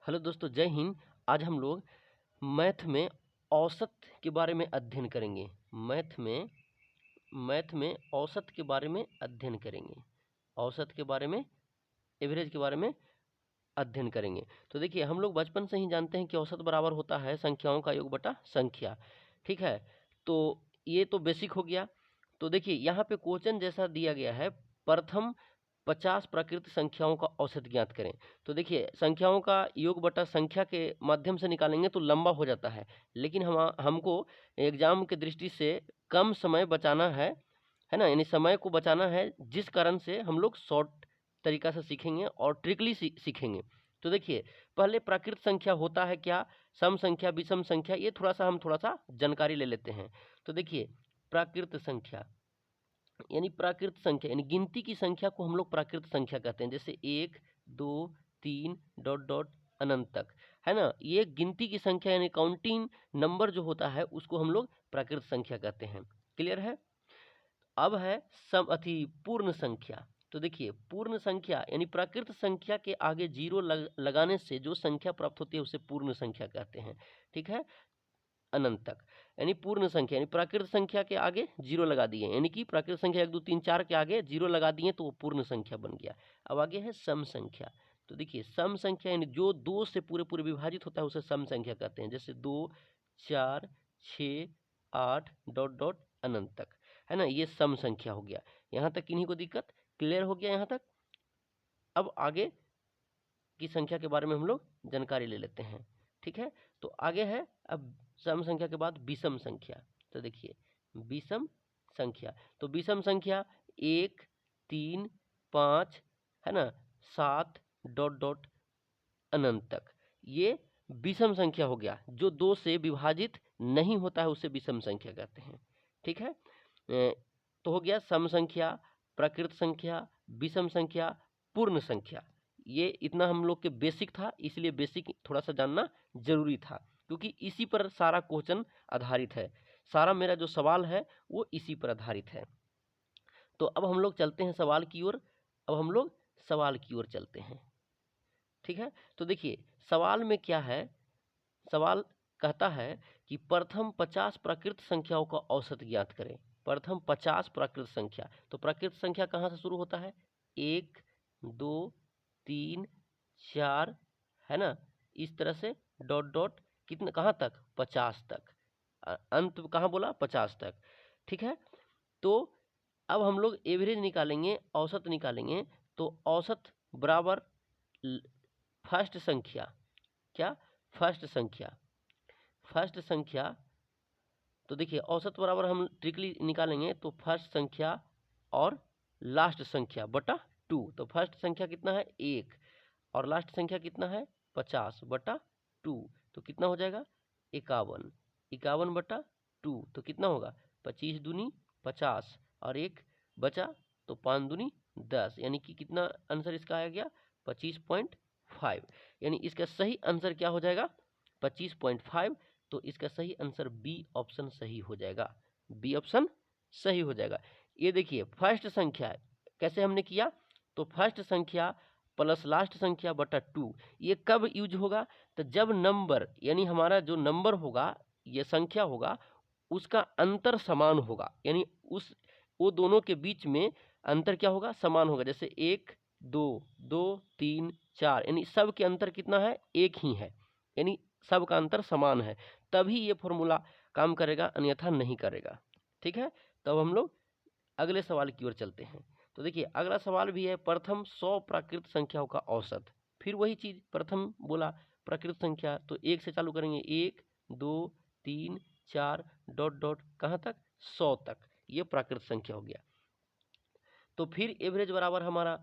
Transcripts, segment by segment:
Hello दोस्तों, जय हिंद। आज हम लोग मैथ में औसत के बारे में अध्ययन करेंगे। मैथ में औसत के बारे में अध्ययन करेंगे। औसत के बारे में, एवरेज के बारे में अध्ययन करेंगे। तो देखिए, हम लोग बचपन से ही जानते हैं कि औसत बराबर होता है संख्याओं का योग बटा संख्या। ठीक है, तो ये तो बेसिक हो गया। तो देखिए, यहाँ पे क्वेश्चन जैसा दिया गया है, प्रथम 50 प्राकृत संख्याओं का औसत ज्ञात करें। तो देखिए, संख्याओं का योग बटा संख्या के माध्यम से निकालेंगे तो लंबा हो जाता है, लेकिन हमको एग्जाम की दृष्टि से कम समय बचाना है ना, यानी समय को बचाना है, जिस कारण से हम लोग शॉर्ट तरीका से सीखेंगे और ट्रिकली सीखेंगे। तो देखिए, पहले प्राकृत संख्या होता है क्या, सम संख्या, विषम संख्या, ये हम थोड़ा सा जानकारी ले लेते हैं। तो देखिए, प्राकृत संख्या यानी गिनती की संख्या को हम लोग प्राकृत संख्या कहते हैं। जैसे 1 2 3 डॉट डॉट अनंत तक, है ना, ये गिनती की संख्या यानी काउंटिंग नंबर जो होता है उसको हम लोग प्राकृत संख्या कहते हैं। क्लियर है। अब है पूर्ण संख्या। तो देखिए, पूर्ण संख्या यानी प्राकृत संख्या के आगे जीरो लगाने से जो संख्या प्राप्त होती है उसे पूर्ण संख्या कहते हैं। ठीक है, अनंत तक, यानी पूर्ण संख्या यानी प्राकृत संख्या के आगे जीरो लगा दिए, यानी कि प्राकृत संख्या 1 2 3 4 के आगे जीरो लगा दिए तो वो पूर्ण संख्या बन गया। अब आगे है सम संख्या। तो देखिए, सम संख्या यानी जो 2 से पूरे पूरे विभाजित होता है उसे सम संख्या कहते हैं। जैसे 2 4 6 8 डॉट डॉट अनंत तक, है ना, ये सम संख्या हो गया। यहाँ तक किन्हीं को दिक्कत क्लियर हो गया यहाँ तक। अब आगे की संख्या के बारे में हम लोग जानकारी ले लेते हैं। ठीक है, तो आगे है अब सम संख्या के बाद विषम संख्या। तो देखिए, विषम संख्या, तो विषम संख्या 1 3 5, है ना, 7 डॉट डॉट अनंत तक, ये विषम संख्या हो गया। जो 2 से विभाजित नहीं होता है उसे विषम संख्या कहते हैं। ठीक है, तो हो गया सम संख्या, प्राकृत संख्या, विषम संख्या, पूर्ण संख्या। ये इतना हम लोग के बेसिक था, इसलिए बेसिक थोड़ा सा जानना जरूरी था, क्योंकि इसी पर सारा क्वेश्चन आधारित है। सारा मेरा जो सवाल है वो इसी पर आधारित है। तो अब हम लोग चलते हैं सवाल की ओर। चलते हैं। ठीक है, तो देखिए, सवाल में क्या है। सवाल कहता है कि प्रथम 50 प्राकृत संख्याओं का औसत ज्ञात करें। प्रथम 50 प्राकृत संख्या, तो प्राकृत संख्या कहाँ से शुरू होता है, 1 2 3 4, है ना, इस तरह से डॉट डॉट कितने कहाँ तक, 50 तक, अंत कहाँ बोला, 50 तक। ठीक है, तो अब हम लोग एवरेज निकालेंगे, औसत निकालेंगे। तो औसत बराबर फर्स्ट संख्या, क्या, फर्स्ट संख्या। तो देखिए, औसत बराबर हम ट्रिकली निकालेंगे तो फर्स्ट संख्या और लास्ट संख्या बटा 2। तो फर्स्ट संख्या कितना है, 1, और लास्ट संख्या कितना है, 50 बटा 2। तो कितना हो जाएगा, 51। 51 बटा 2 तो कितना होगा, 25 दूनी 50 और 1 बचा तो 5 दूनी 10, यानी कि कितना आंसर इसका आ गया, 25.5। यानी इसका सही आंसर क्या हो जाएगा, 25.5। तो इसका सही आंसर बी ऑप्शन सही हो जाएगा। बी ऑप्शन सही हो जाएगा। ये देखिए, फर्स्ट संख्या कैसे हमने किया, तो फर्स्ट संख्या प्लस लास्ट संख्या बटा 2, ये कब यूज होगा, तो जब नंबर यानी हमारा जो नंबर होगा, ये संख्या होगा, उसका अंतर समान होगा, यानी वो दोनों के बीच में अंतर क्या होगा, समान होगा। जैसे 1 2 2 3 4, यानी सब के अंतर कितना है, 1 ही है, यानी सब का अंतर समान है, तभी ये फॉर्मूला काम करेगा, अन्यथा नहीं करेगा। ठीक है, तब हम लोग अगले सवाल की ओर चलते हैं। तो देखिए, अगला सवाल भी है, प्रथम 100 प्राकृत संख्याओं का औसत। फिर वही चीज, प्रथम बोला प्राकृत संख्या, तो 1 से चालू करेंगे, 1 2 3 4 डॉट डॉट कहाँ तक, 100 तक, ये प्राकृत संख्या हो गया। तो फिर एवरेज बराबर हमारा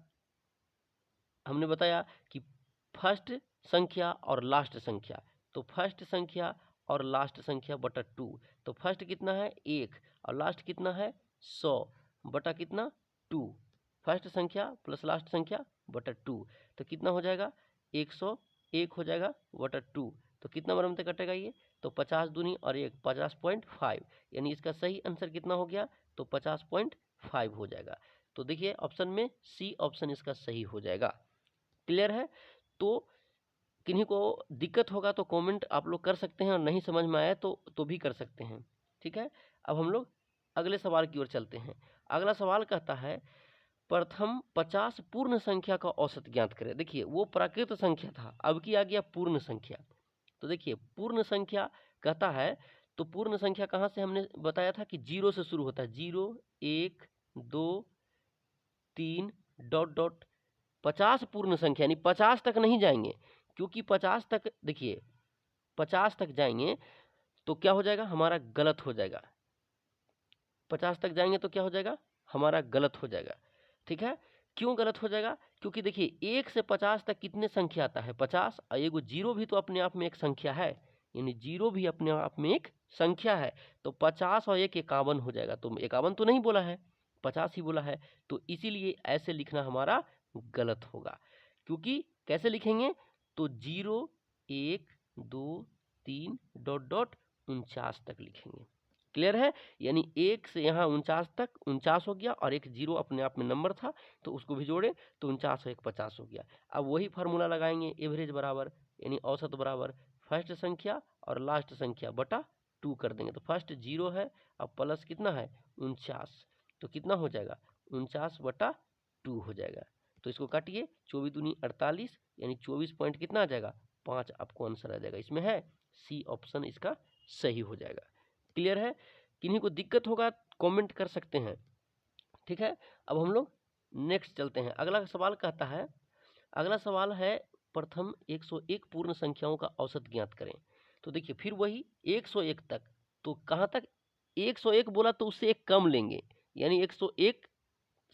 हमने बताया कि फर्स्ट संख्या और लास्ट संख्या, तो फर्स्ट संख्या और लास्ट संख्या बटा 2। तो फर्स्ट कितना है, 1, और लास्ट कितना है, 100 बटा कितना, 2। फर्स्ट संख्या प्लस लास्ट संख्या बटा 2, तो कितना हो जाएगा, 101 हो जाएगा बटा 2। तो कितना बार में कटेगा ये, तो 50 दूनी और 1 50.5, यानी इसका सही आंसर कितना हो गया, तो 50.5 हो जाएगा। तो देखिए, ऑप्शन में सी ऑप्शन इसका सही हो जाएगा। क्लियर है। तो किन्हीं को दिक्कत होगा तो कमेंट आप लोग कर सकते हैं, और नहीं समझ में आया तो भी कर सकते हैं। ठीक है, अब हम लोग अगले सवाल की ओर चलते हैं। अगला सवाल कहता है प्रथम 50 पूर्ण संख्या का औसत ज्ञात करें। देखिए वो प्राकृत संख्या था, अब की आ गया पूर्ण संख्या। तो देखिए पूर्ण संख्या कहता है, तो पूर्ण संख्या कहाँ से हमने बताया था कि 0 से शुरू होता है, 0 1 2 3 डॉट डॉट 50 पूर्ण संख्या, यानी 50 तक नहीं जाएंगे, क्योंकि 50 तक देखिए 50 तक जाएंगे तो क्या हो जाएगा, हमारा गलत हो जाएगा। 50 तक जाएंगे तो क्या हो जाएगा, हमारा गलत हो जाएगा। ठीक है, क्यों गलत हो जाएगा, क्योंकि देखिए 1 से 50 तक कितने संख्या आता है, 50, और एगो जीरो भी तो अपने आप में एक संख्या है, यानी जीरो भी अपने आप में एक संख्या है। तो 50 और 1 51 हो जाएगा, तो 51 तो नहीं बोला है, 50 ही बोला है, तो इसीलिए ऐसे लिखना हमारा गलत होगा। क्योंकि कैसे लिखेंगे, तो 0 1 2 3 डॉट डॉट 49 तक लिखेंगे। क्लियर है, यानी 1 से यहाँ 49 तक 49 हो गया, और एक जीरो अपने आप में नंबर था तो उसको भी जोड़े तो 49 और 1 50 हो गया। अब वही फार्मूला लगाएंगे, एवरेज बराबर यानी औसत बराबर फर्स्ट संख्या और लास्ट संख्या बटा 2 कर देंगे। तो फर्स्ट 0 है, अब प्लस कितना है 49, तो कितना हो जाएगा 49 बटा 2 हो जाएगा। तो इसको काटिए, 24 दूनी 48, यानी 24 पॉइंट कितना आ जाएगा 5, आपको आंसर आ जाएगा। इसमें है सी ऑप्शन इसका सही हो जाएगा। क्लियर है, किन्हीं को दिक्कत होगा कमेंट कर सकते हैं। ठीक है, अब हम लोग नेक्स्ट चलते हैं। अगला सवाल कहता है, अगला सवाल है प्रथम 101 पूर्ण संख्याओं का औसत ज्ञात करें। तो देखिए फिर वही 101 तक, तो कहाँ तक 101 बोला तो उससे एक कम लेंगे, यानी 101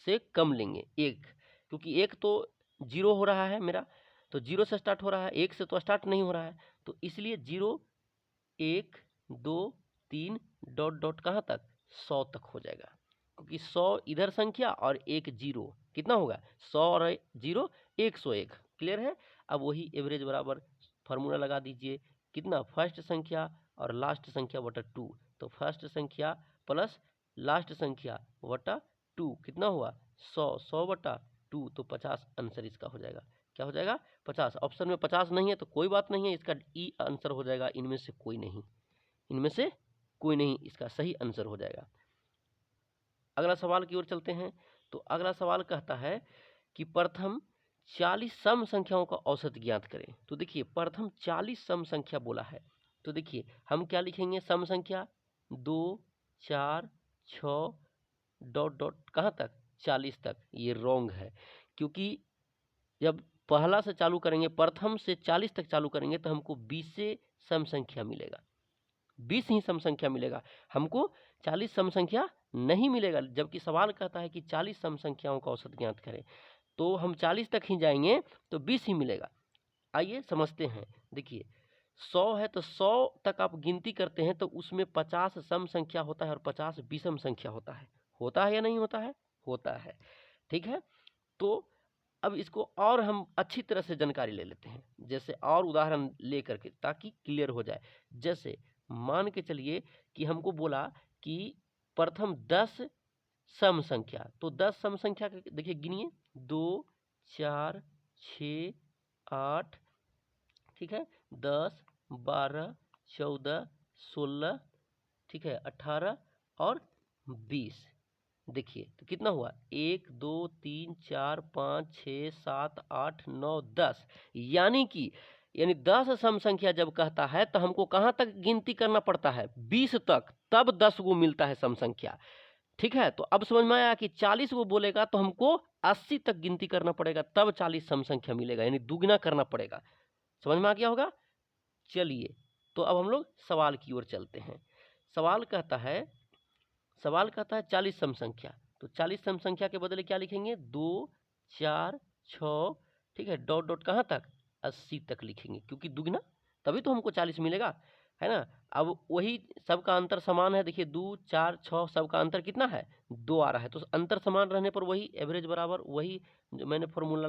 से कम लेंगे एक, क्योंकि एक तो 0 हो रहा है मेरा, तो 0 से स्टार्ट हो रहा है, 1 से तो स्टार्ट नहीं हो रहा है, तो इसलिए 0 1 2 3 डॉट डॉट कहाँ तक 100 तक हो जाएगा, क्योंकि 100 इधर संख्या और एक जीरो, कितना होगा 100 और 0 101। क्लियर है, अब वही एवरेज बराबर फार्मूला लगा दीजिए, कितना फर्स्ट संख्या और लास्ट संख्या बटा 2, तो फर्स्ट संख्या प्लस लास्ट संख्या बटा 2 कितना हुआ 100, 100 बटा 2, तो 50 आंसर इसका हो जाएगा। क्या हो जाएगा 50, ऑप्शन में 50 नहीं है तो कोई बात नहीं है, इसका ई आंसर हो जाएगा, इनमें से कोई नहीं, इनमें से कोई नहीं इसका सही आंसर हो जाएगा। अगला सवाल की ओर चलते हैं। तो अगला सवाल कहता है कि प्रथम 40 सम संख्याओं का औसत ज्ञात करें। तो देखिए प्रथम 40 सम संख्या बोला है, तो देखिए हम क्या लिखेंगे, सम संख्या 2 4 6 डॉट डॉट कहाँ तक 40 तक, ये रॉन्ग है, क्योंकि जब पहला से चालू करेंगे, प्रथम से 40 तक चालू करेंगे तो हमको 20 से सम संख्या मिलेगा, 20 ही सम संख्या मिलेगा, हमको 40 सम संख्या नहीं मिलेगा। जबकि सवाल कहता है कि 40 सम संख्याओं का औसत ज्ञात करें, तो हम 40 तक ही जाएंगे तो 20 ही मिलेगा। आइए समझते हैं, देखिए 100 है तो 100 तक आप गिनती करते हैं तो उसमें 50 सम संख्या होता है और 50 विषम संख्या होता है या नहीं होता है, होता है। ठीक है, तो अब इसको और हम अच्छी तरह से जानकारी ले लेते हैं, जैसे और उदाहरण लेकर के, ताकि क्लियर हो जाए। जैसे मान के चलिए कि हमको बोला कि प्रथम 10 सम संख्या, तो 10 सम संख्या देखिए गिनिए, 2 4 6 8, ठीक है, 10 12 14 16, ठीक है, 18 और 20। देखिए तो कितना हुआ 1 2 3 4 5 6 7 8 9 10, यानी 10 सम संख्या जब कहता है तो हमको कहाँ तक गिनती करना पड़ता है 20 तक, तब 10 को मिलता है सम संख्या। ठीक है, तो अब समझ में आया कि 40 को बोलेगा तो हमको 80 तक गिनती करना पड़ेगा, तब 40 सम संख्या मिलेगा, यानी दुगना करना पड़ेगा। समझ में आ गया होगा। चलिए तो अब हम लोग सवाल की ओर चलते हैं। सवाल कहता है 40 सम संख्या, तो 40 सम संख्या के बदले क्या लिखेंगे 2 4 6, ठीक है, डॉट डॉट कहाँ तक 80 तक लिखेंगे, क्योंकि दुगना तभी तो हमको 40 मिलेगा, है ना। अब वही सबका अंतर समान है, देखिए 2 4 6 सबका अंतर कितना है 2 आ रहा है, तो अंतर समान रहने पर वही एवरेज बराबर वही जो मैंने फॉर्मूला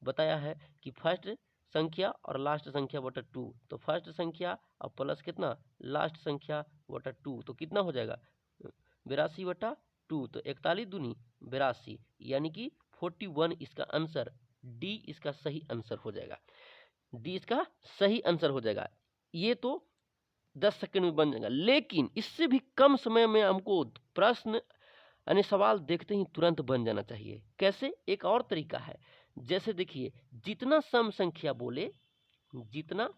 बताया है कि फर्स्ट संख्या और लास्ट संख्या बटा 2, तो फर्स्ट संख्या और प्लस कितना लास्ट संख्या बटा 2, तो कितना हो जाएगा 82 बटा 2, तो 41 दूनी 82, यानी कि 41 इसका आंसर, डी इसका सही आंसर हो जाएगा। डी इसका सही आंसर हो जाएगा। ये तो 10 सेकंड में बन जाएगा, लेकिन इससे भी कम समय में हमको प्रश्न यानी सवाल देखते ही तुरंत बन जाना चाहिए। कैसे? एक और तरीका है, जैसे देखिए जितना सम संख्या बोले, जितना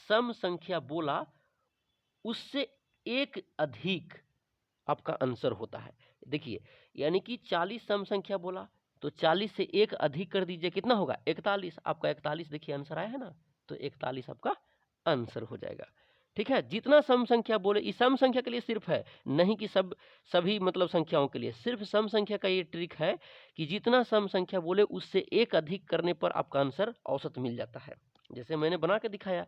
सम संख्या बोला उससे एक अधिक आपका आंसर होता है। देखिए यानी कि 40 सम संख्या बोला तो 40 से एक अधिक कर दीजिए, कितना होगा? 41। आपका 41 देखिए आंसर आया है ना, तो 41 आपका आंसर हो जाएगा। ठीक है, जितना सम संख्या बोले, इस सम संख्या के लिए सिर्फ है, नहीं कि सभी मतलब संख्याओं के लिए, सिर्फ सम संख्या का ये ट्रिक है कि जितना सम संख्या बोले उससे एक अधिक करने पर आपका आंसर औसत मिल जाता है, जैसे मैंने बना के दिखाया।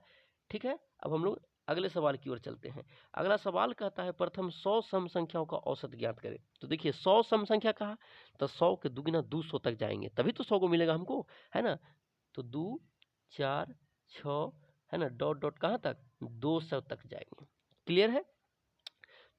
ठीक है, अब हम लोग अगले सवाल की ओर चलते हैं। अगला सवाल कहता है प्रथम 100 सम संख्याओं का औसत ज्ञात करें। तो देखिए 100 सम संख्या कहा तो 100 के दुगुना 200 तक जाएंगे, तभी तो 100 को मिलेगा हमको, है ना। तो 2 4 6 है ना, डॉट डॉट कहाँ तक? 200 तक जाएंगे। क्लियर है?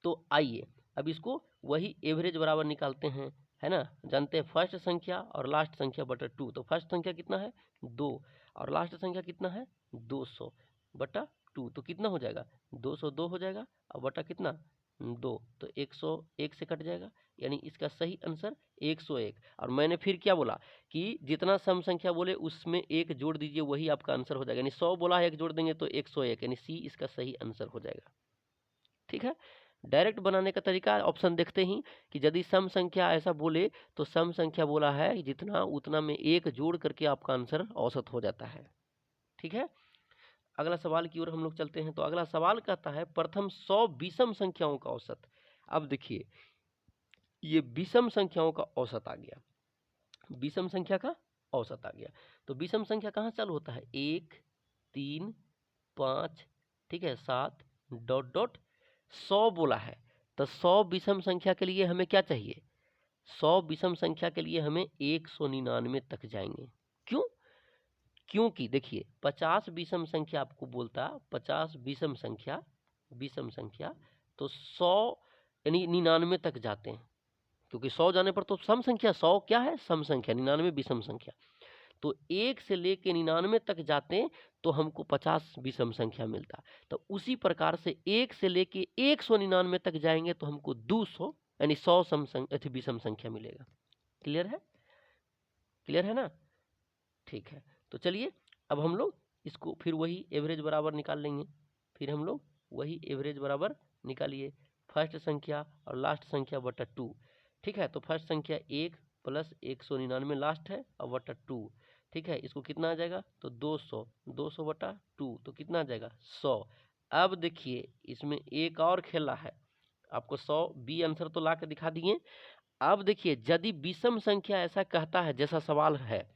तो आइए अब इसको वही एवरेज बराबर निकालते हैं, है ना। जानते हैं फर्स्ट संख्या और लास्ट संख्या बटा 2। तो फर्स्ट संख्या कितना है? 2, और लास्ट संख्या कितना है? 200 बटा 2। तो कितना हो जाएगा? 202 हो जाएगा, और बटा कितना? 2, तो 101 से कट जाएगा, यानी इसका सही आंसर 101। और मैंने फिर क्या बोला कि जितना सम संख्या बोले उसमें एक जोड़ दीजिए, वही आपका आंसर हो जाएगा। यानी 100 बोला है, एक जोड़ देंगे तो 101, यानी सी इसका सही आंसर हो जाएगा। ठीक है, डायरेक्ट बनाने का तरीका ऑप्शन देखते ही कि यदि सम संख्या ऐसा बोले तो सम संख्या बोला है जितना उतना में एक जोड़ करके आपका आंसर औसत हो जाता है। ठीक है, अगला सवाल की ओर हम लोग चलते हैं। तो अगला सवाल कहता है प्रथम 100 विषम संख्याओं का औसत। अब देखिए ये विषम संख्याओं का औसत आ गया, विषम संख्या का औसत आ गया। तो विषम संख्या कहाँ चालू होता है? 1 3 5, ठीक है, 7 डॉट डॉट 100 बोला है। तो 100 विषम संख्या के लिए हमें क्या चाहिए? 100 विषम संख्या के लिए हमें 199 तक जाएंगे। क्यों? क्योंकि देखिए 50 विषम संख्या आपको बोलता, 50 विषम संख्या तो 100 यानी 99 तक जाते हैं, क्योंकि 100 जाने पर तो सम संख्या, 100 क्या है? सम संख्या, 99 विषम संख्या। तो 1 से लेके 99 तक जाते हैं तो हमको 50 विषम संख्या मिलता। तो उसी प्रकार से 1 से लेके 199 तक जाएंगे तो हमको 200 यानी 100 विषम संख्या मिलेगा। क्लियर है? क्लियर है ना? ठीक है, तो चलिए अब हम लोग इसको फिर वही एवरेज बराबर निकाल लेंगे। फिर हम लोग वही एवरेज बराबर निकालिए, फर्स्ट संख्या और लास्ट संख्या बटा 2। ठीक है, तो फर्स्ट संख्या 1 प्लस 199 लास्ट है और बटा 2। ठीक है, इसको कितना आ जाएगा? तो 200 बटा 2, तो कितना आ जाएगा? 100। अब देखिए इसमें एक और खेला है, आपको 100 बी आंसर तो ला के दिखा दिए। अब देखिए यदि विषम संख्या ऐसा कहता है, जैसा सवाल है,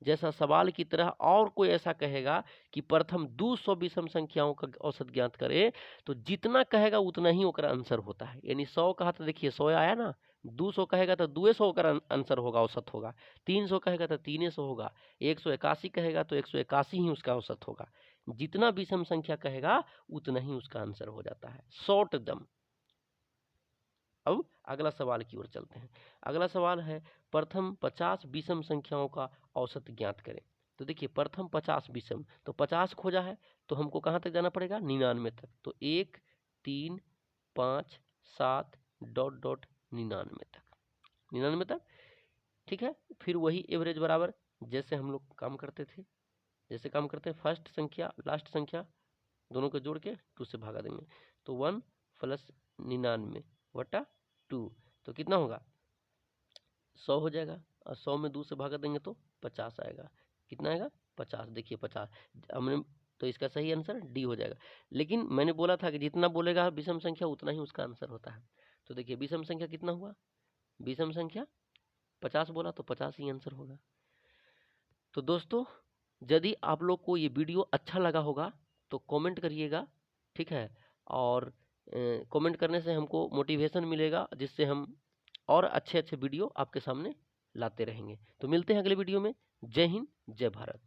जैसा सवाल की तरह और कोई ऐसा कहेगा कि प्रथम 200 विषम संख्याओं का औसत ज्ञात करे, तो जितना कहेगा उतना ही ओकरा आंसर होता है। यानी 100 कहा तो देखिए 100 आया ना, 200 कहेगा तो 200 ओकरा आंसर होगा, औसत होगा। 300 कहेगा तो 300 होगा, 181 कहेगा तो 181 ही उसका औसत होगा। जितना विषम संख्या कहेगा उतना ही उसका आंसर हो जाता है, शॉर्ट एकदम। अब अगला सवाल की ओर चलते हैं। अगला सवाल है प्रथम 50 विषम संख्याओं का औसत ज्ञात करें। तो देखिए प्रथम 50 विषम, तो 50 खोजा है तो हमको कहाँ तक जाना पड़ेगा? 99 तक। तो 1 3 5 7 डॉट डॉट 99 तक, 99 तक। ठीक है, फिर वही एवरेज बराबर जैसे हम लोग काम करते थे, जैसे काम करते हैं, फर्स्ट संख्या लास्ट संख्या दोनों को जोड़ के 2 से भागा देंगे। तो 1 प्लस 99 बटा 2, तो कितना होगा? 100 हो जाएगा, और 100 में 2 से भागा देंगे तो 50 आएगा। कितना आएगा? 50। देखिए 50 हमने, तो इसका सही आंसर डी हो जाएगा। लेकिन मैंने बोला था कि जितना बोलेगा विषम संख्या उतना ही उसका आंसर होता है। तो देखिए विषम संख्या कितना हुआ? विषम संख्या 50 बोला तो 50 ही आंसर होगा। तो दोस्तों यदि आप लोग को ये वीडियो अच्छा लगा होगा तो कमेंट करिएगा, ठीक है। और कमेंट करने से हमको मोटिवेशन मिलेगा, जिससे हम और अच्छे अच्छे वीडियो आपके सामने लाते रहेंगे। तो मिलते हैं अगले वीडियो में। जय हिंद, जय भारत।